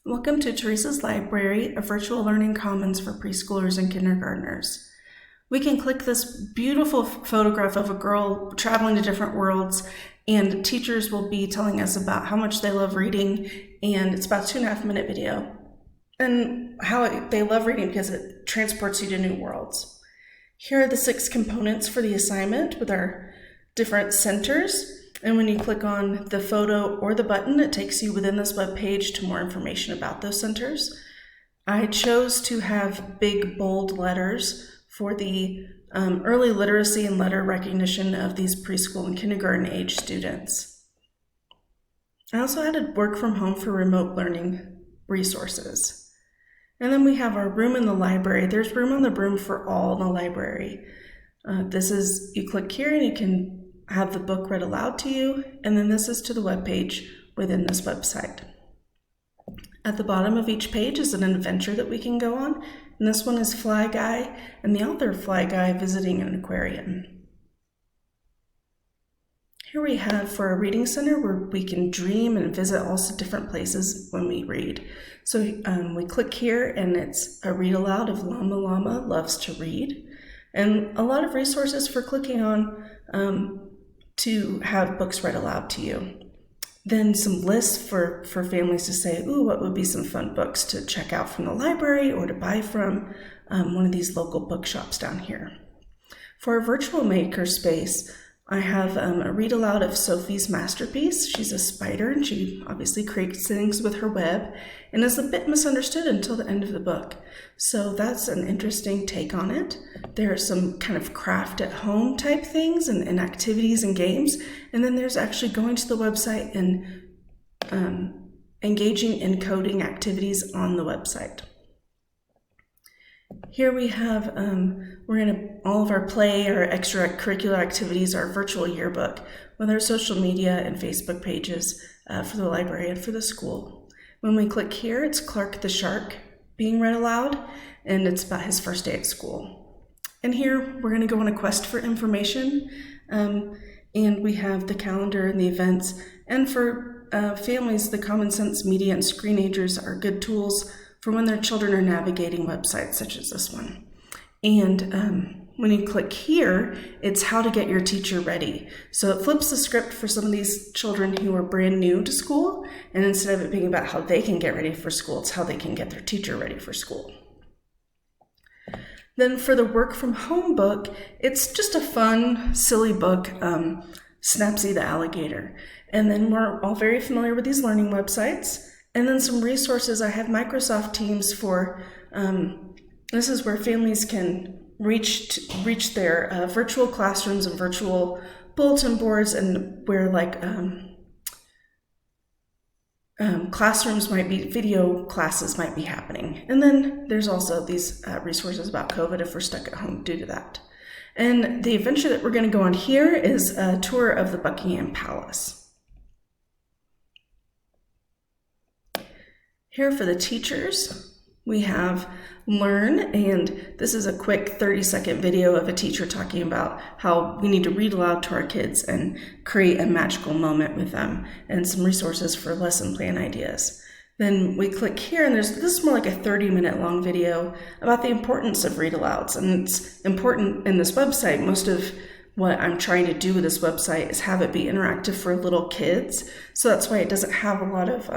Welcome to Theresa's Library, a virtual learning commons for preschoolers and kindergartners. We can click this beautiful photograph of a girl traveling to different worlds, and teachers will be telling us about how much they love reading, and it's about a 2.5-minute video, and how they love reading because it transports you to new worlds. Here are the 6 components for the assignment with our different centers. And when you click on the photo or the button, it takes you within this web page to more information about those centers. I chose to have big, bold letters for the early literacy and letter recognition of these preschool and kindergarten age students. I also added work from home for remote learning resources. And then we have our room in the library. There's room on the broom for all in the library. You click here and you can have the book read aloud to you, and then this is to the web page within this website. At the bottom of each page is an adventure that we can go on, and this one is Fly Guy, and the author of Fly Guy visiting an aquarium. Here we have for our reading center where we can dream and visit also different places when we read. So we click here and it's a read aloud of Llama Llama Loves to Read, and a lot of resources for clicking on to have books read aloud to you. Then some lists for families to say, ooh, what would be some fun books to check out from the library or to buy from one of these local bookshops down here. For our virtual makerspace, I have a read aloud of Sophie's masterpiece. She's a spider and she obviously creates things with her web and is a bit misunderstood until the end of the book. So that's an interesting take on it. There are some kind of craft at home type things and activities and games. And then there's actually going to the website and engaging in coding activities on the website. Here we have, all of our play, our extracurricular activities, our virtual yearbook with our social media and Facebook pages for the library and for the school. When we click here, it's Clark the Shark being read aloud, and it's about his first day at school. And here we're going to go on a quest for information, and we have the calendar and the events. And for families, the Common Sense Media and Screenagers are good tools for when their children are navigating websites such as this one. And when you click here, it's how to get your teacher ready. So it flips the script for some of these children who are brand new to school, and instead of it being about how they can get ready for school, it's how they can get their teacher ready for school. Then for the work from home book, it's just a fun, silly book, Snapsy the Alligator. And then we're all very familiar with these learning websites. And then some resources. I have Microsoft Teams for, this is where families can reach their virtual classrooms and virtual bulletin boards, and where classrooms might be, video classes might be happening. And then there's also these resources about COVID if we're stuck at home due to that. And the adventure that we're going to go on here is a tour of the Buckingham Palace. Here for the teachers, we have Learn, and this is a quick 30-second video of a teacher talking about how we need to read aloud to our kids and create a magical moment with them, and some resources for lesson plan ideas. Then we click here, and this is more like a 30-minute long video about the importance of read alouds, and it's important in this website. Most of what I'm trying to do with this website is have it be interactive for little kids, so that's why it doesn't have a lot of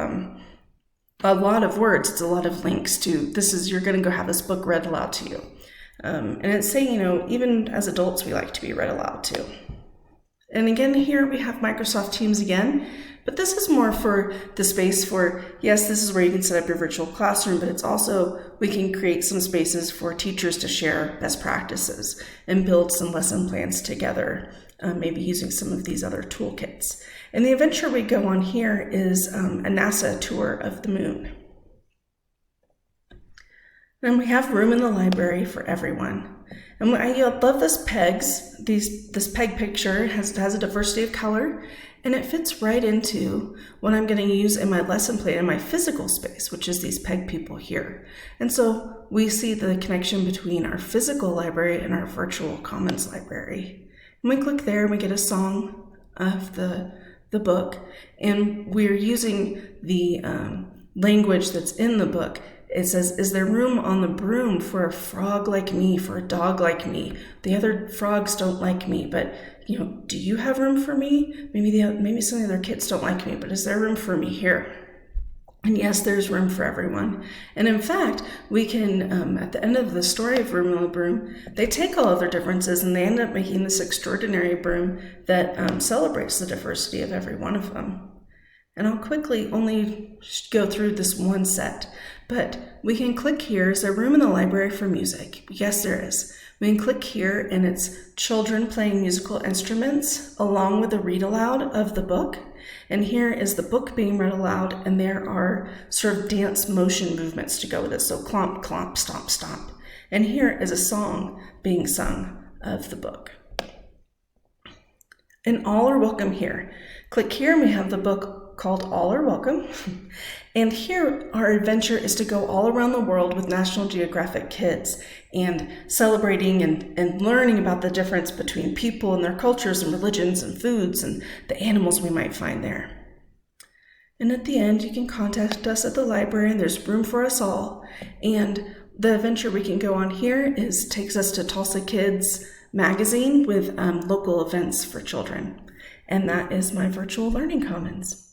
words. It's a lot of links to you're going to go have this book read aloud to you. And it's saying, even as adults, we like to be read aloud too. And again, here we have Microsoft Teams again, but this is more for the space for, yes, this is where you can set up your virtual classroom, but it's also, we can create some spaces for teachers to share best practices and build some lesson plans together, maybe using some of these other toolkits. And the adventure we go on here is a NASA tour of the moon. Then we have room in the library for everyone. And I love this pegs. This peg picture has a diversity of color, and it fits right into what I'm going to use in my lesson plan in my physical space, which is these peg people here. And so we see the connection between our physical library and our virtual commons library. And we click there and we get a song of the book, and we're using the language that's in the book. It says, is there room on the broom for a frog like me, for a dog like me? The other frogs don't like me, but do you have room for me? Maybe some of the other kids don't like me, but is there room for me here? And yes, there's room for everyone. And in fact, we can, at the end of the story of Room on the Broom, they take all of their differences and they end up making this extraordinary broom that celebrates the diversity of every one of them. And I'll quickly only go through this one set, but we can click here. Is there room in the library for music? Yes, there is. We can click here and it's children playing musical instruments along with a read aloud of the book. And here is the book being read aloud, and there are sort of dance motion movements to go with it. So clomp, clomp, stomp, stomp. And here is a song being sung of the book. And all are welcome here. Click here and we have the book called All Are Welcome. And here our adventure is to go all around the world with National Geographic kids and celebrating and learning about the difference between people and their cultures and religions and foods and the animals we might find there. And at the end, you can contact us at the library and there's room for us all. And the adventure we can go on here takes us to Tulsa Kids magazine with local events for children. And that is my virtual learning commons.